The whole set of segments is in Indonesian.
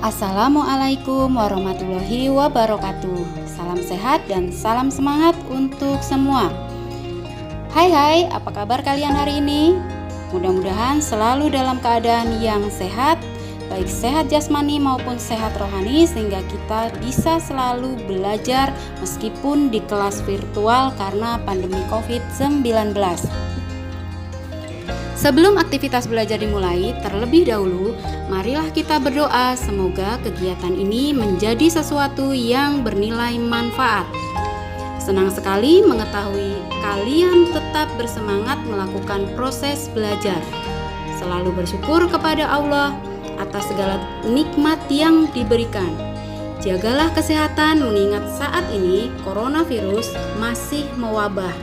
Assalamualaikum warahmatullahi wabarakatuh. Salam sehat dan salam semangat untuk semua. Hai, apa kabar kalian hari ini? Mudah-mudahan selalu dalam keadaan yang sehat, baik sehat jasmani maupun sehat rohani, sehingga kita bisa selalu belajar meskipun di kelas virtual karena pandemi COVID-19. Sebelum aktivitas belajar dimulai, terlebih dahulu, marilah kita berdoa semoga kegiatan ini menjadi sesuatu yang bernilai manfaat. Senang sekali mengetahui kalian tetap bersemangat melakukan proses belajar. Selalu bersyukur kepada Allah atas segala nikmat yang diberikan. Jagalah kesehatan mengingat saat ini coronavirus masih mewabah.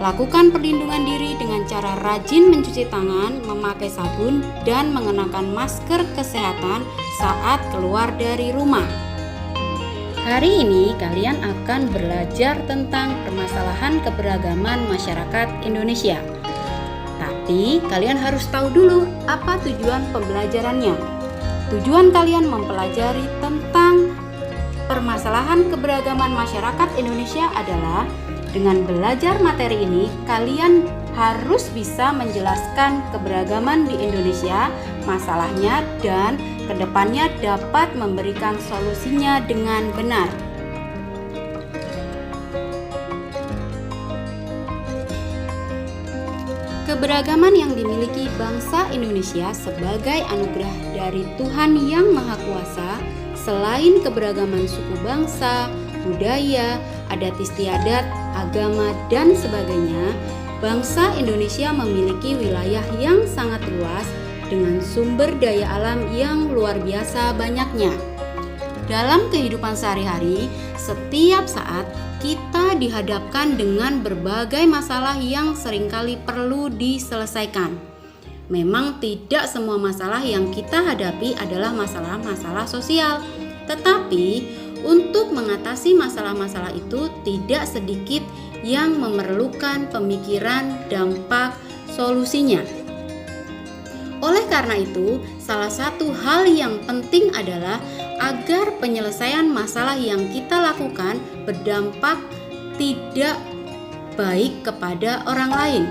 Lakukan perlindungan diri dengan cara rajin mencuci tangan, memakai sabun, dan mengenakan masker kesehatan saat keluar dari rumah. Hari ini kalian akan belajar tentang permasalahan keberagaman masyarakat Indonesia. Tapi kalian harus tahu dulu apa tujuan pembelajarannya. Tujuan kalian mempelajari tentang permasalahan keberagaman masyarakat Indonesia adalah dengan belajar materi ini, kalian harus bisa menjelaskan keberagaman di Indonesia, masalahnya, dan kedepannya dapat memberikan solusinya dengan benar. Keberagaman yang dimiliki bangsa Indonesia sebagai anugerah dari Tuhan Yang Maha Kuasa, selain keberagaman suku bangsa, budaya, adat istiadat, agama, dan sebagainya, bangsa Indonesia memiliki wilayah yang sangat luas dengan sumber daya alam yang luar biasa banyaknya. Dalam kehidupan sehari-hari, setiap saat kita dihadapkan dengan berbagai masalah yang seringkali perlu diselesaikan. Memang tidak semua masalah yang kita hadapi adalah masalah-masalah sosial, tetapi untuk mengatasi masalah-masalah itu tidak sedikit yang memerlukan pemikiran dampak solusinya. Oleh karena itu, salah satu hal yang penting adalah agar penyelesaian masalah yang kita lakukan berdampak tidak baik kepada orang lain.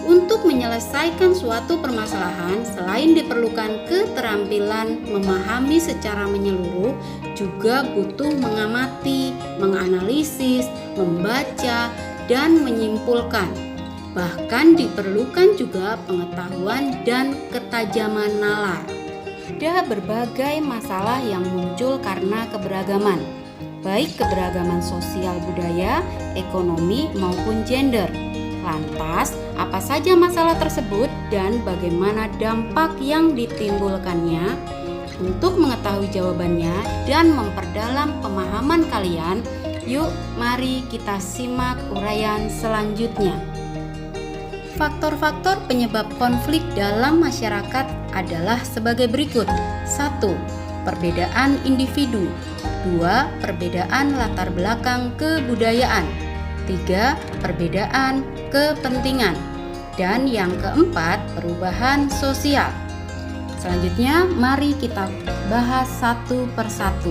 Untuk menyelesaikan suatu permasalahan, selain diperlukan keterampilan memahami secara menyeluruh, juga butuh mengamati, menganalisis, membaca, dan menyimpulkan. Bahkan diperlukan juga pengetahuan dan ketajaman nalar. Ada berbagai masalah yang muncul karena keberagaman, baik keberagaman sosial budaya, ekonomi, maupun gender. Lantas, apa saja masalah tersebut dan bagaimana dampak yang ditimbulkannya? Untuk mengetahui jawabannya dan memperdalam pemahaman kalian, yuk mari kita simak uraian selanjutnya. Faktor-faktor penyebab konflik dalam masyarakat adalah sebagai berikut. 1. Perbedaan individu. 2. Perbedaan latar belakang kebudayaan. 3. Perbedaan kepentingan. Dan yang keempat, perubahan sosial. Selanjutnya, mari kita bahas satu persatu.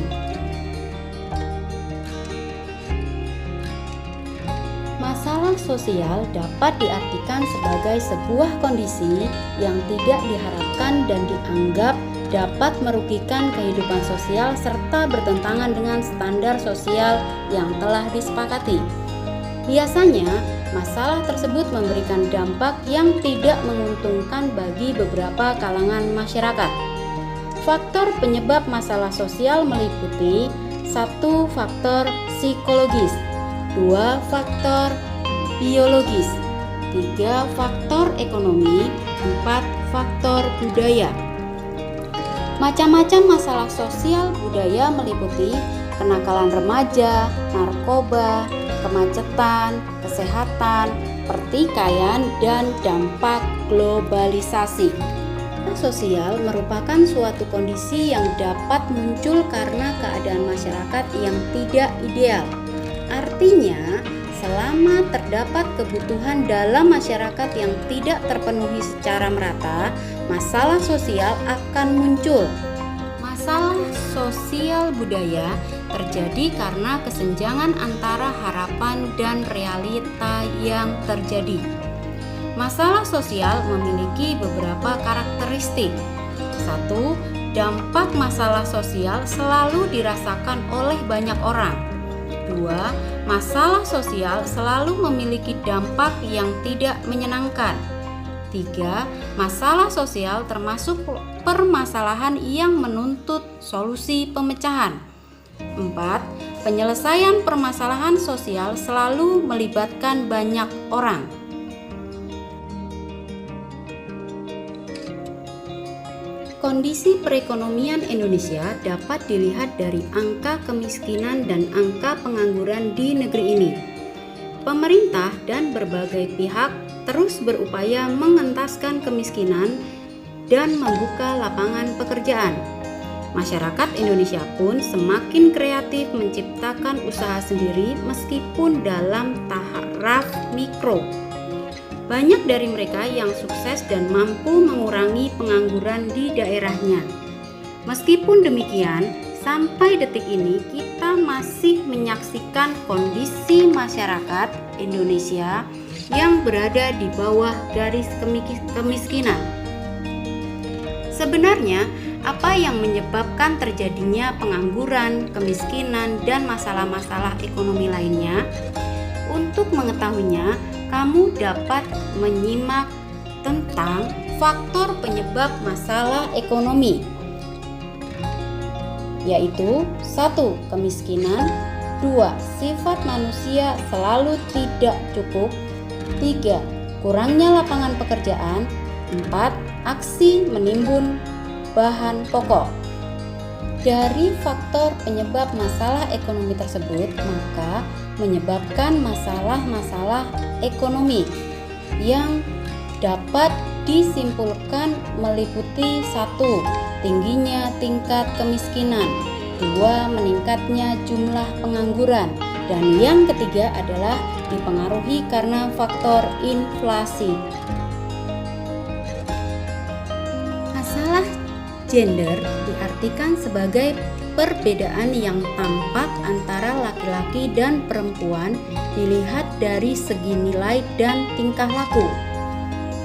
Masalah sosial dapat diartikan sebagai sebuah kondisi yang tidak diharapkan dan dianggap dapat merugikan kehidupan sosial serta bertentangan dengan standar sosial yang telah disepakati. Biasanya, masalah tersebut memberikan dampak yang tidak menguntungkan bagi beberapa kalangan masyarakat. Faktor penyebab masalah sosial meliputi 1. Faktor psikologis, 2. Faktor biologis, 3. Faktor ekonomi, 4. Faktor budaya. Macam-macam masalah sosial budaya meliputi kenakalan remaja, narkoba, kemacetan, kesehatan, pertikaian, dan dampak globalisasi. Sosial merupakan suatu kondisi yang dapat muncul karena keadaan masyarakat yang tidak ideal. Artinya, selama terdapat kebutuhan dalam masyarakat yang tidak terpenuhi secara merata, masalah sosial akan muncul. Masalah sosial budaya terjadi karena kesenjangan antara harapan dan realita yang terjadi. Masalah sosial memiliki beberapa karakteristik. 1. Dampak masalah sosial selalu dirasakan oleh banyak orang. 2. Masalah sosial selalu memiliki dampak yang tidak menyenangkan. 3. Masalah sosial termasuk permasalahan yang menuntut solusi pemecahan. 4. Penyelesaian permasalahan sosial selalu melibatkan banyak orang. Kondisi perekonomian Indonesia dapat dilihat dari angka kemiskinan dan angka pengangguran di negeri ini. Pemerintah dan berbagai pihak terus berupaya mengentaskan kemiskinan dan membuka lapangan pekerjaan. Masyarakat Indonesia pun semakin kreatif menciptakan usaha sendiri meskipun dalam taraf mikro. Banyak dari mereka yang sukses dan mampu mengurangi pengangguran di daerahnya. Meskipun demikian, sampai detik ini kita masih menyaksikan kondisi masyarakat Indonesia yang berada di bawah garis kemiskinan. Sebenarnya, apa yang menyebabkan terjadinya pengangguran, kemiskinan, dan masalah-masalah ekonomi lainnya? Untuk mengetahuinya, kamu dapat menyimak tentang faktor penyebab masalah ekonomi, yaitu 1. Kemiskinan, 2. Sifat manusia selalu tidak cukup, 3. Kurangnya lapangan pekerjaan, 4. Aksi menimbun bahan pokok. Dari faktor penyebab masalah ekonomi tersebut, maka menyebabkan masalah-masalah ekonomi yang dapat disimpulkan meliputi 1. Tingginya tingkat kemiskinan, 2. Meningkatnya jumlah pengangguran, dan yang ketiga adalah dipengaruhi karena faktor inflasi. Masalah gender diartikan sebagai perbedaan yang tampak antara laki-laki dan perempuan dilihat dari segi nilai dan tingkah laku.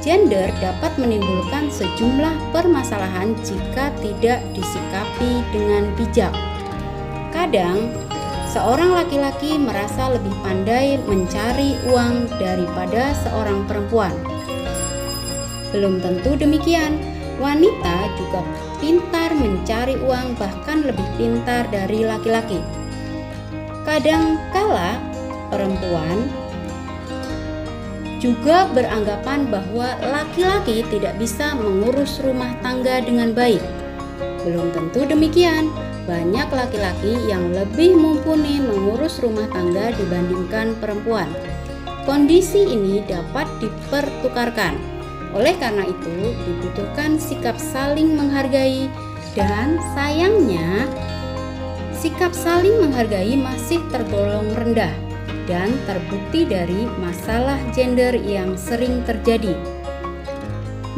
Gender dapat menimbulkan sejumlah permasalahan jika tidak disikapi dengan bijak. Kadang, seorang laki-laki merasa lebih pandai mencari uang daripada seorang perempuan. Belum tentu demikian. Wanita juga pintar mencari uang, bahkan lebih pintar dari laki-laki. Kadangkala perempuan juga beranggapan bahwa laki-laki tidak bisa mengurus rumah tangga dengan baik. Belum tentu demikian. Banyak laki-laki yang lebih mumpuni mengurus rumah tangga dibandingkan perempuan. Kondisi ini dapat dipertukarkan. Oleh karena itu, dibutuhkan sikap saling menghargai, dan sayangnya, sikap saling menghargai masih tergolong rendah dan terbukti dari masalah gender yang sering terjadi.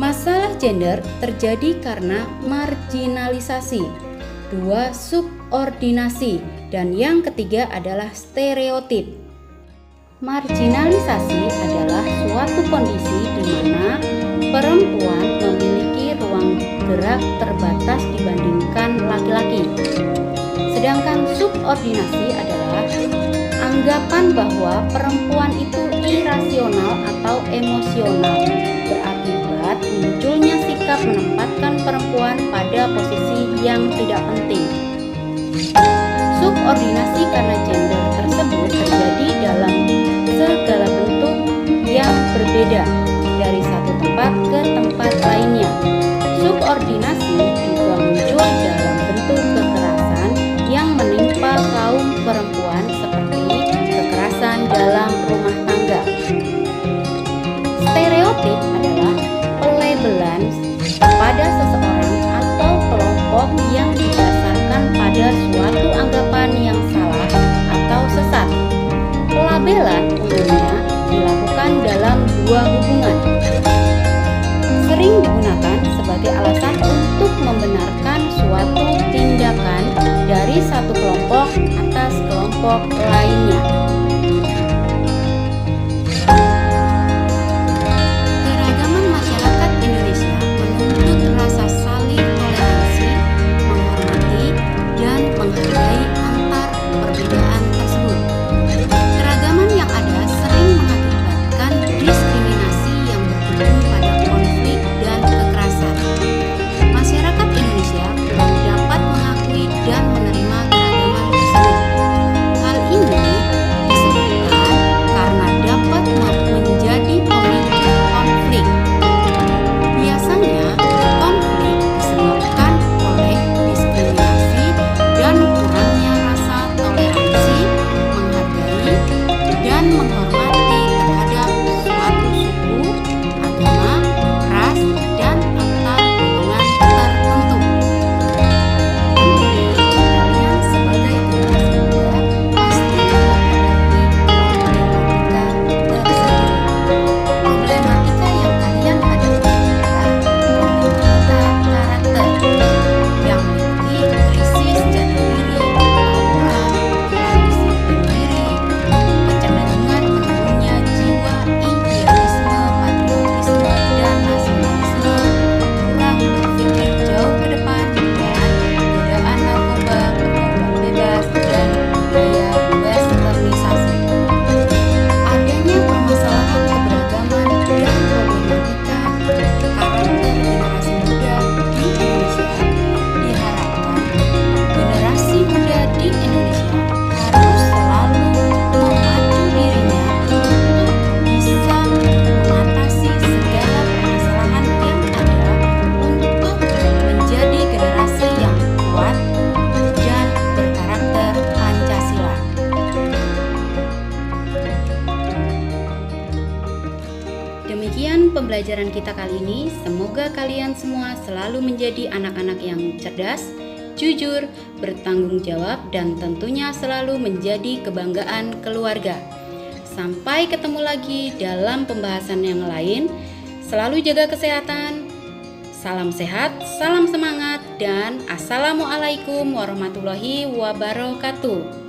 Masalah gender terjadi karena marginalisasi, 2. Subordinasi, dan yang ketiga adalah stereotip. Marginalisasi adalah suatu kondisi di mana perempuan memiliki ruang gerak terbatas dibandingkan laki-laki. Sedangkan subordinasi adalah anggapan bahwa perempuan itu irasional atau emosional, berakibat munculnya sikap menempatkan perempuan pada posisi yang tidak penting. Subordinasi karena gender tersebut terjadi dalam segala bentuk yang berbeda dari satu tempat ke tempat lainnya. Subordinasi juga muncul dalam bentuk kekerasan yang menimpa kaum perempuan seperti kekerasan dalam rumah tangga. Stereotip adalah pelabelan kepada seseorang atau kelompok yang didasarkan pada suatu anggapan yang salah atau sesat. Pelabelan umumnya dilakukan dalam dua hubungan. Sering digunakan sebagai alasan untuk membenarkan suatu tindakan. kelompok lainnya. Keragaman masyarakat Indonesia menuntut rasa saling toleransi, menghormati, dan menghargai antar perbedaan tersebut. Keragaman yang ada sering mengakibatkan diskriminasi yang berujung pada konflik dan kekerasan. Masyarakat Indonesia belum dapat mengakui dan menerima keragaman tersebut. Hal ini disebabkan karena dapat menjadi pemicu konflik. Biasanya, konflik disebabkan oleh diskriminasi dan kurangnya rasa toleransi, menghargai, dan menghormati terhadap suatu suku, agama, ras, dan antar golongan tertentu. Kalian sebagai generasi muda pasti menghadapi problematika tersendiri. Problematika yang kalian hadapi adalah problematika karakter yang meliputi krisis jati diri, tawuran, disiplin diri, kecenderungan menurunnya jiwa idealisme, patriotisme, dan nasionalisme, kurang berpikir jauh ke depan, dan godaan narkoba, pergaulan bebas, dan budaya westernisasi. Adanya permasalahan keberagaman dan problematika karakter generasi muda di Indonesia diharapkan generasi muda di Indonesia harus selalu memacu dirinya untuk bisa mengatasi segala permasalahan yang ada untuk menjadi generasi yang kuat dan berkarakter Pancasila. Demikian pembelajaran kita kali ini. Semoga kalian semua selalu menjadi anak-anak yang cerdas, jujur, bertanggung jawab, dan tentunya selalu menjadi kebanggaan keluarga. Sampai ketemu lagi dalam pembahasan yang lain. Selalu jaga kesehatan. Salam sehat, salam semangat, dan assalamualaikum warahmatullahi wabarakatuh.